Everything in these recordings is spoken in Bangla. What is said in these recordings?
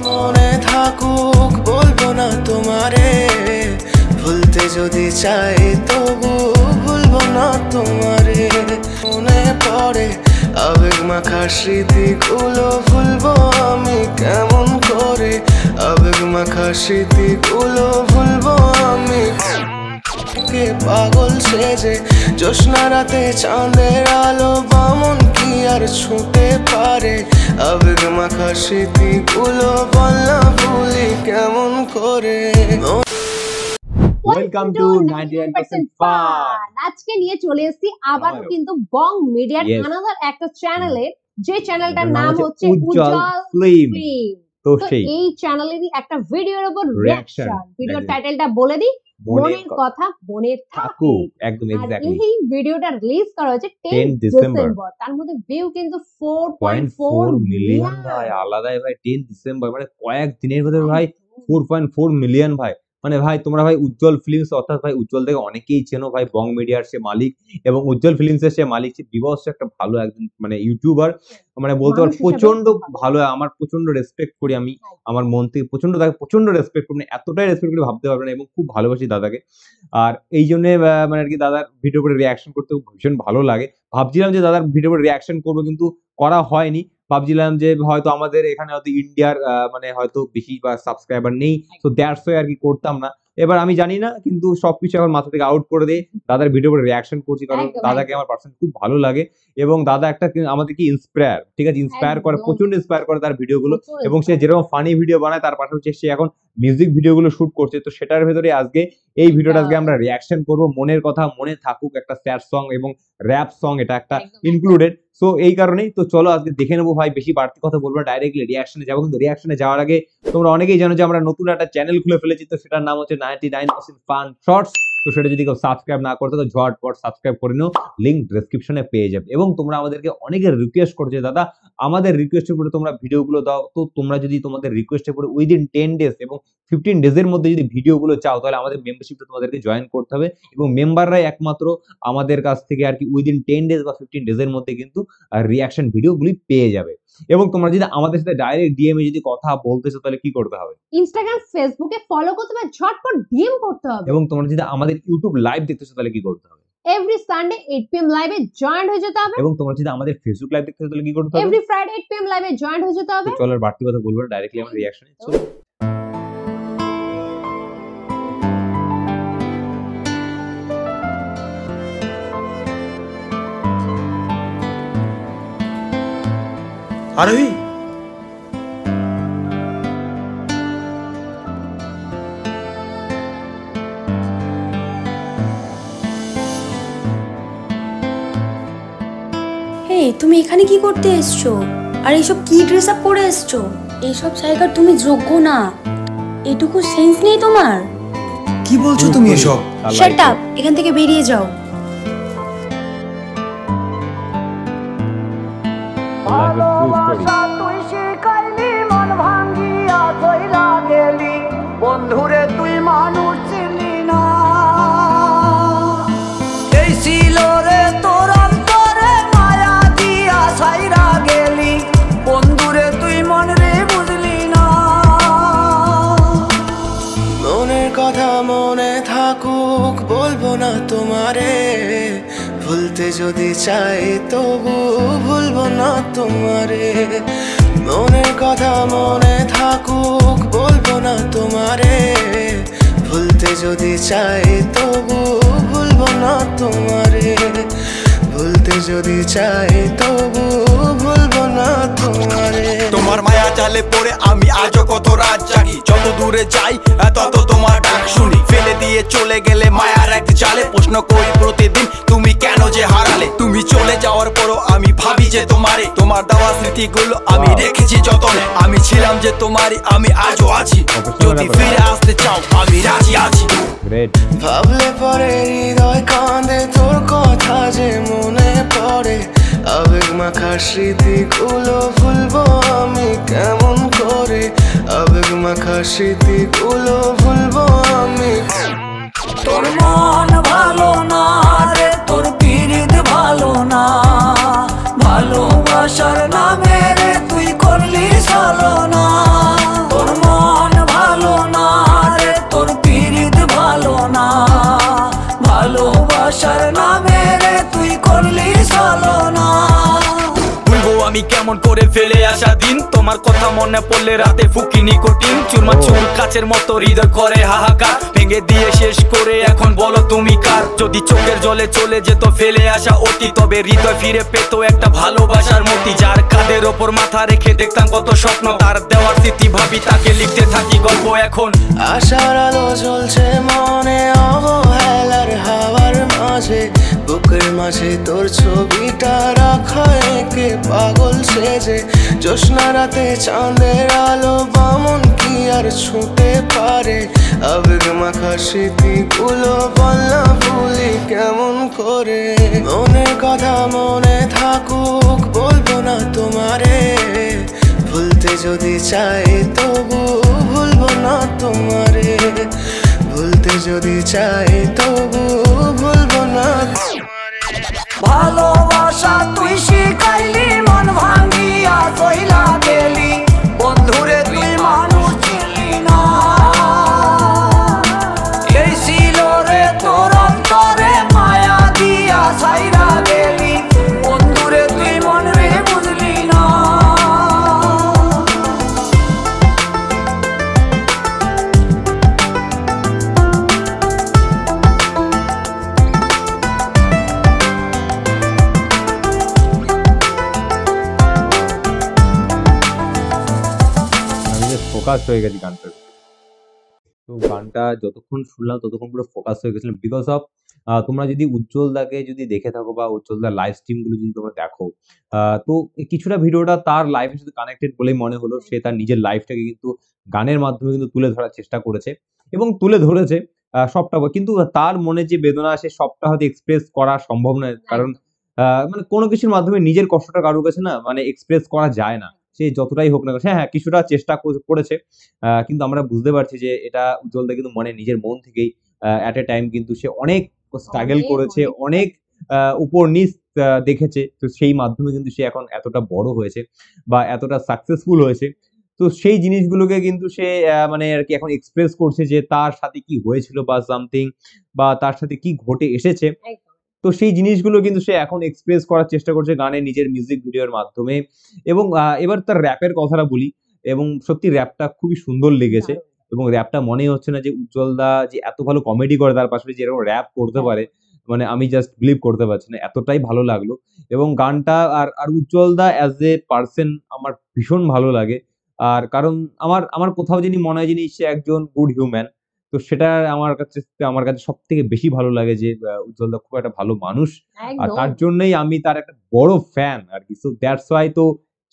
মনে থাকুক বলবো না তোমারে, ভুলতে যদি চাই তবু ভুলবো না তোমারে। মনে পড়ে আবেগ মাখা স্মৃতিগুলো, ভুলবো আমি কেমন করে? আবেগ মাখা স্মৃতিগুলো ভুলবো আমি কে? পাগল সেজে জ্যোৎস্না রাতে চাঁদের আলো, বামন কি আর ছুঁতে পারে? আবেগ মাখা স্মৃতিগুলো বলা ভুলি কেমন করে? Welcome to 99% fun. আজকে নিয়ে চলে এসেছি আবার কিন্তু বং মিডিয়ার আনাদার একটা চ্যানেলে, যে চ্যানেলটার নাম হচ্ছে উজ্জ্বল ফিল্ম। তো এই চ্যানেলেরই একটা ভিডিওর উপর রিঅ্যাকশন। ভিডিওর টাইটেলটা বলে দিই, মনের কথা মনে থাকুক। একদম এক্স্যাক্টলি। এই ভিডিওটা রিলিজ করা হয়েছে 10 ডিসেম্বর। তার মধ্যে ভিউ কিন্তু 4.4 মিলিয়ন। ভাই আলাদাই ভাই, 10 ডিসেম্বর মানে কয়েক দিনের ভিতরে ভাই 4.4 মিলিয়ন ভাই। মানে ভাই তোমরা ভাই উজ্জ্বল ফিল্মস, অর্থাৎ ভাই উজ্জ্বল থেকে অনেকেই চেনো ভাই, বং মিডিয়ার সে মালিক এবং উজ্জ্বল ফিল্মসের সে মালিক, সে বিবস একটা ভালো একজন মানে ইউটিউবার, মানে বলতে পারো প্রচন্ড ভালো। আমার প্রচন্ড রেসপেক্ট করি আমি, আমার মন থেকে প্রচন্ড রেসপেক্ট করি, এতটাই রেসপেক্ট করি ভাবতে পারবে না, এবং খুব ভালোবাসি দাদাকে। আর এই জন্য মানে আর কি দাদার ভিডিও করে রিয়াকশন করতে ভীষণ ভালো লাগে। ভাবছিলাম যে দাদার ভিডিও করে রিয়াকশন করবো, কিন্তু করা হয়নি। ভাবছিলাম যে হয়তো আমাদের এখানে হয়তো ইন্ডিয়ার মানে হয়তো বেশি বা সাবস্ক্রাইবার নেই, তো দ্যাটস ওয়াই আর কি করতাম না। এবার আমি জানি না, কিন্তু সবকিছু এখন মাথা থেকে আউট করে দিয়ে দাদার ভিডিও করে রিয়াকশন করছি, কারণ দাদাকে আমার পার্সোনালি খুব ভালো লাগে এবং দাদা একটা আমাদেরকে ইন্সপায়ার, ঠিক আছে, ইন্সপায়ার করে, প্রচন্ড ইন্সপায়ার করে তার ভিডিওগুলো। এবং সে যেরকম ফানি ভিডিও বানায়, তার পাশাপাশি সে এখন মিউজিক ভিডিওগুলো শুট করছে। তো সেটার ভেতরে আজকে এই ভিডিওটা আজকে আমরা রিয়াকশন করব। মনের কথা মনে থাকুক একটা স্যাড সং এবং র‍্যাপ সং, এটা একটা ইনক্লুডেড। সো এই কারণেই তো চলো আজকে দেখে নেবো ভাই, বেশি বাড়তি কথা বলবো না, ডাইরেক্টলি রিয়াকশনে যাবো। কিন্তু রিয়াকশনে যাওয়ার আগে তোমরা অনেকেই জানো যে আমরা নতুন একটা চ্যানেল খুলে ফেলেছি, তো সেটার নাম হচ্ছে 99% ফান শর্টস। তো সেটা যদি কেউ সাবস্ক্রাইব না করতে তো ঝটপট সাবস্ক্রাইব করে নিও, লিঙ্ক ডেসক্রিপশনে পেয়ে যাবে। এবং তোমরা আমাদেরকে অনেকের রিকোয়েস্ট করছে, দাদা আমাদের রিকোয়েস্টের উপরে তোমরা ভিডিওগুলো দাও। তো তোমরা যদি তোমাদের রিকোয়েস্টের উপরে উইদিন 10 ডেজ এবং 15 ডেজের মধ্যে যদি ভিডিওগুলো চাও, তাহলে আমাদের মেম্বারশিপটা তোমাদেরকে জয়েন করতে হবে। এবং মেম্বাররাই একমাত্র আমাদের কাছ থেকে আর কি উইদিন 10 ডেজ বা 15 ডেজের মধ্যে কিন্তু রিয়াকশন ভিডিওগুলি পেয়ে যাবে। এবং তোমরা যদি আমাদের সাথে ডাইরেক্ট ডিএম এ যদি কথা বলতেছো, তাহলে কি করতে হবে? ইনস্টাগ্রাম ফেসবুকে ফলো করতে হবে, ঝটপট ডিএম করতে হবে। এবং তোমরা যদি আমাদের ইউটিউব লাইভ দেখতেছো, তাহলে কি করতে হবে? এভরি সানডে 8 PM লাইভে জয়েন হয়ে যেতে হবে। এবং তোমরা যদি আমাদের ফেসবুক লাইভ দেখতেছো, তাহলে কি করতে হবে? এভরি ফ্রাইডে 8 PM লাইভে জয়েন হয়ে যেতে হবে। চলো আর বাড়তি কথা বলবো না, ডাইরেক্টলি আমরা রিঅ্যাকশনে চলো। আরোহী, তুমি এখানে কি করতে এসছো? আর এইসব কি ড্রেস আপ পরে এসছো? এইসব জায়গার তুমি যোগ্য না, এটুকু সেন্স নেই তোমার। কি বলছো তুমি এসব? শাট আপ, এখান থেকে বেরিয়ে যাও। বন্ধুরে তুই মানুষ চিনি না, এই ছিল রে তোর অন্তরে মায়া দিয়া ছাইরা গেলি। বন্ধুরে তুই মন রে বুঝলি না। মনের কথা মনে থাকুক বলবো না তোমারে, ভুলতে যদি চাই তবু ভুলবো না তোমারে। মনের কথা মনে থাকুক বলবো না তোমারে, ভুলতে যদি চাই তবু ভুলবো না তোমারে। ভুলতে যদি চাই তবু ভুলবো না তোমারে। তোমার মায়া জালে পড়ে আমি আজও কত রাত জাগি, যত দূরে যাই তত তোমার ডাক শুনি। ফেলে দিয়ে চলে গেলে মায়ার এক জালে, প্রশ্ন করি প্রতিদিন তুমি কেন যে হারালে। তুমি চলে যাওয়ার পরও আমি ভাবি যে তোমারে, তোমার দেওয়া স্মৃতিগুলো আমি রেখেছি যতনে। আমি ছিলাম যে তোমারই, আমি আজও আছি, যদি ফিরে আসতে চাও আমি রাজি আছি। ভাবলে পরে হৃদয় কাঁদে, তোর কথা যে মনে পড়ে। আবেগ মাখা স্মৃতিগুলো ভুলবো আমি কেমন করে? আবেগ মাখা স্মৃতিগুলো ভুলবো আমি। তোর মন ভালো না রে, তোর পিরিত ভালো না, ভালোবাসার নামে রে তুই করলি ছলনা। কেমন করে ফেলে আসা দিন, তোমার কথা মনে পড়লে রাতে ফুকি নিকোটিন, চুরমা চুর কাচের মতো হৃদয় করে হাহাকার, ভেঙে দিয়ে শেষ করে এখন বলো তুমি কার। যদি চোখের জলে চলে যেত ফেলে আসা অতি, তবে হৃদয় ফিরে পেত একটা ভালোবাসার মতি, যার কাঁধের ওপর মাথা রেখে দেখতাম কত স্বপ্ন, তার দেওয়ার স্মৃতি ভাবি তাকে লিখতে থাকি গল্প এখন। আশার আলো জ্বলছে মনে অবহেলার হাওয়ার মাঝে, বুকের মাঝে তোর ছবিটা রাখা একে পাগল সেজে, জ্যোৎস্না রাতে চাঁদের আলো বামন কি আর ছুঁতে পারে, আবেগ মাখা স্মৃতিগুলো বল না ভুলি কেমন করে, মনের কথা মনে থাকুক বলবো না তোমারে, ভুলতে যদি চাই তবু ভুলবো না তোমারে, ভুলতে যদি চাই তবু ভুলবো না তোমারে। ভালোবাসা তুই শিখাইলি মন ভাঙিয়া কইলা গেলি, বন্ধুরে তুই মানুষ ছিলি না, এই ছিল রে তোর অন্তরে মায়া দিয়া ছাইরা গেলি, বন্ধুরে তুই মন রে বুঝলি না। ফোকাস হয়ে গেছি গানটার, তো গানটা যতক্ষণ শুনলাম ততক্ষণ পুরো ফোকাস হয়ে গেছিলাম বিকজ অফ তোমরা যদি উজ্জ্বলদাকে যদি দেখে থাকো বা উজ্জ্বলদার লাইভ স্ট্রিম গুলো যদি তোমরা দেখো, তো কিছুটা ভিডিওটা তার লাইফের সাথে কানেক্টেড বলেই মনে হলো, সে তার নিজের লাইফটাকে কিন্তু গানের মাধ্যমে কিন্তু তুলে ধরার চেষ্টা করেছে এবং তুলে ধরেছে সবটা, কিন্তু তার মনে যে বেদনা সে সবটা হয়তো এক্সপ্রেস করা সম্ভব নয়, কারণ মানে কোনো কিছুর মাধ্যমে নিজের কষ্টটা কারোর কাছে না মানে এক্সপ্রেস করা যায় না, সে যতটাই হোক না কেন। হ্যাঁ, কিছুটা চেষ্টা করেছে, কিন্তু আমরা বুঝতে পারছি যে এটা উজ্জ্বলদা কিন্তু মানে নিজের মন থেকেই অ্যাট এ টাইম কিন্তু সে অনেক স্ট্রাগল করেছে, অনেক উপর নিচ দেখেছে, তো সেই মাধ্যমে কিন্তু সে এখন এতটা বড় হয়েছে বা এতটা সাকসেসফুল হয়েছে। তো সেই জিনিসগুলোকে কিন্তু সে মানে আর কি এখন এক্সপ্রেস করছে যে তার সাথে কি হয়েছিল বা সামথিং, বা তার সাথে কি ঘটে এসেছে, তো সেই জিনিসগুলো কিন্তু সে এখন এক্সপ্রেস করার চেষ্টা করছে গানে নিজের মিউজিক ভিডিওর মাধ্যমে। এবং এবার তার র্যাপের কথাটা বলি, এবং সত্যি র্যাপটা খুবই সুন্দর লেগেছে, এবং র্যাপটা মনেই হচ্ছে না যে উজ্জ্বলদা যে এত ভালো কমেডি করে তার পাশাপাশি যেরকম র্যাপ করতে পারে, মানে আমি জাস্ট বিলিভ করতে পারছি না, এতটাই ভালো লাগলো। এবং গানটা আর উজ্জ্বলদা অ্যাজ এ পার্সন আমার ভীষণ ভালো লাগে, আর কারণ আমার কোথাও জানি মনে হয় যিনি সে একজন গুড হিউম্যান, তো সেটা আমার কাছে সব থেকে বেশি ভালো লাগে যে উজ্জ্বলদা খুব একটা ভালো মানুষ, আর তার জন্যই আমি তার একটা বড় ফ্যান আর কি। সো দ্যাটস ওয়াই, তো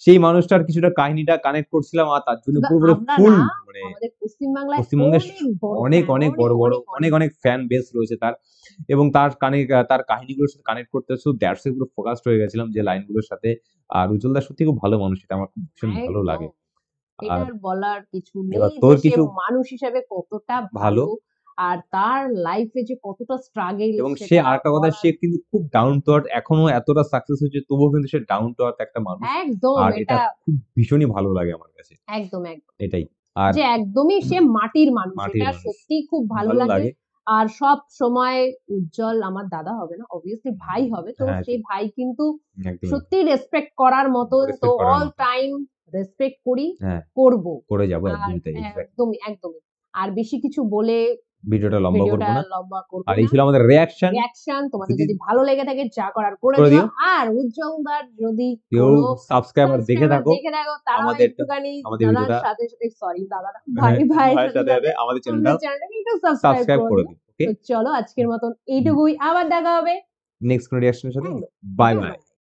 সেই মানুষটার কিছুটা কাহিনীটা কানেক্ট করছিলাম, আর তার জন্য পুরোপুরি ফুল মানে পশ্চিমবঙ্গে অনেক অনেক বড় বড় অনেক ফ্যান বেস রয়েছে তার, এবং তার কাহিনীগুলোর সাথে কানেক্ট করতে শুধু দ্যাটস ওয়াই পুরো ফোকাসড হয়ে গেছিলাম যে লাইনগুলোর সাথে। আর উজ্জ্বলদা সত্যি খুব ভালো মানুষ, এটা আমার খুব ভীষণ ভালো লাগে। এটার বলার কিছু নেই এবার তোর যে কিছু সে মানুষ হিসেবে কতটা ভালো, আর তার লাইফে যে কতটা স্ট্রাগল, এবং সে আরেকটা কথা, সে কিন্তু খুব ডাউন টু আর্থ, এখনো এতটা সাকসেস হয়েছে তবুও কিন্তু সে ডাউন টু আর্থ একটা মানুষ, একদম, আর এটা খুব ভীষণই ভালো লাগে আমার কাছে, একদম এটাই। আর যে একদমই সে মাটির মানুষ, এটা সত্যি খুব ভালো লাগে। আর সব সময় উজ্জ্বল আমার দাদা হবে না, অবভিয়াসলি ভাই হবে, তো সেই ভাই কিন্তু সত্যি রেসপেক্ট করার মতো, তো অল টাইম রেসপেক্ট করি, করে যাবো একদমই। আর বেশি কিছু বলে ভিডিওটা লম্বা করব না, আর এই ছিল আমাদের রিঅ্যাকশন। তোমাদের যদি ভালো লেগে থাকে যা করার করে দিও, আর উজ্জ্বলদার যদি কেউ সাবস্ক্রাইবার দেখে থাকো আমাদের একটুখানি দাদার সাথে ভাইয়ের সাথে আমাদের চ্যানেলটা একটু সাবস্ক্রাইব করে দিও। ওকে, তো চলো আজকের মতন এইটুকুই, আবার দেখা হবে নেক্সট কোন রিঅ্যাকশনের সাথে। Bye bye.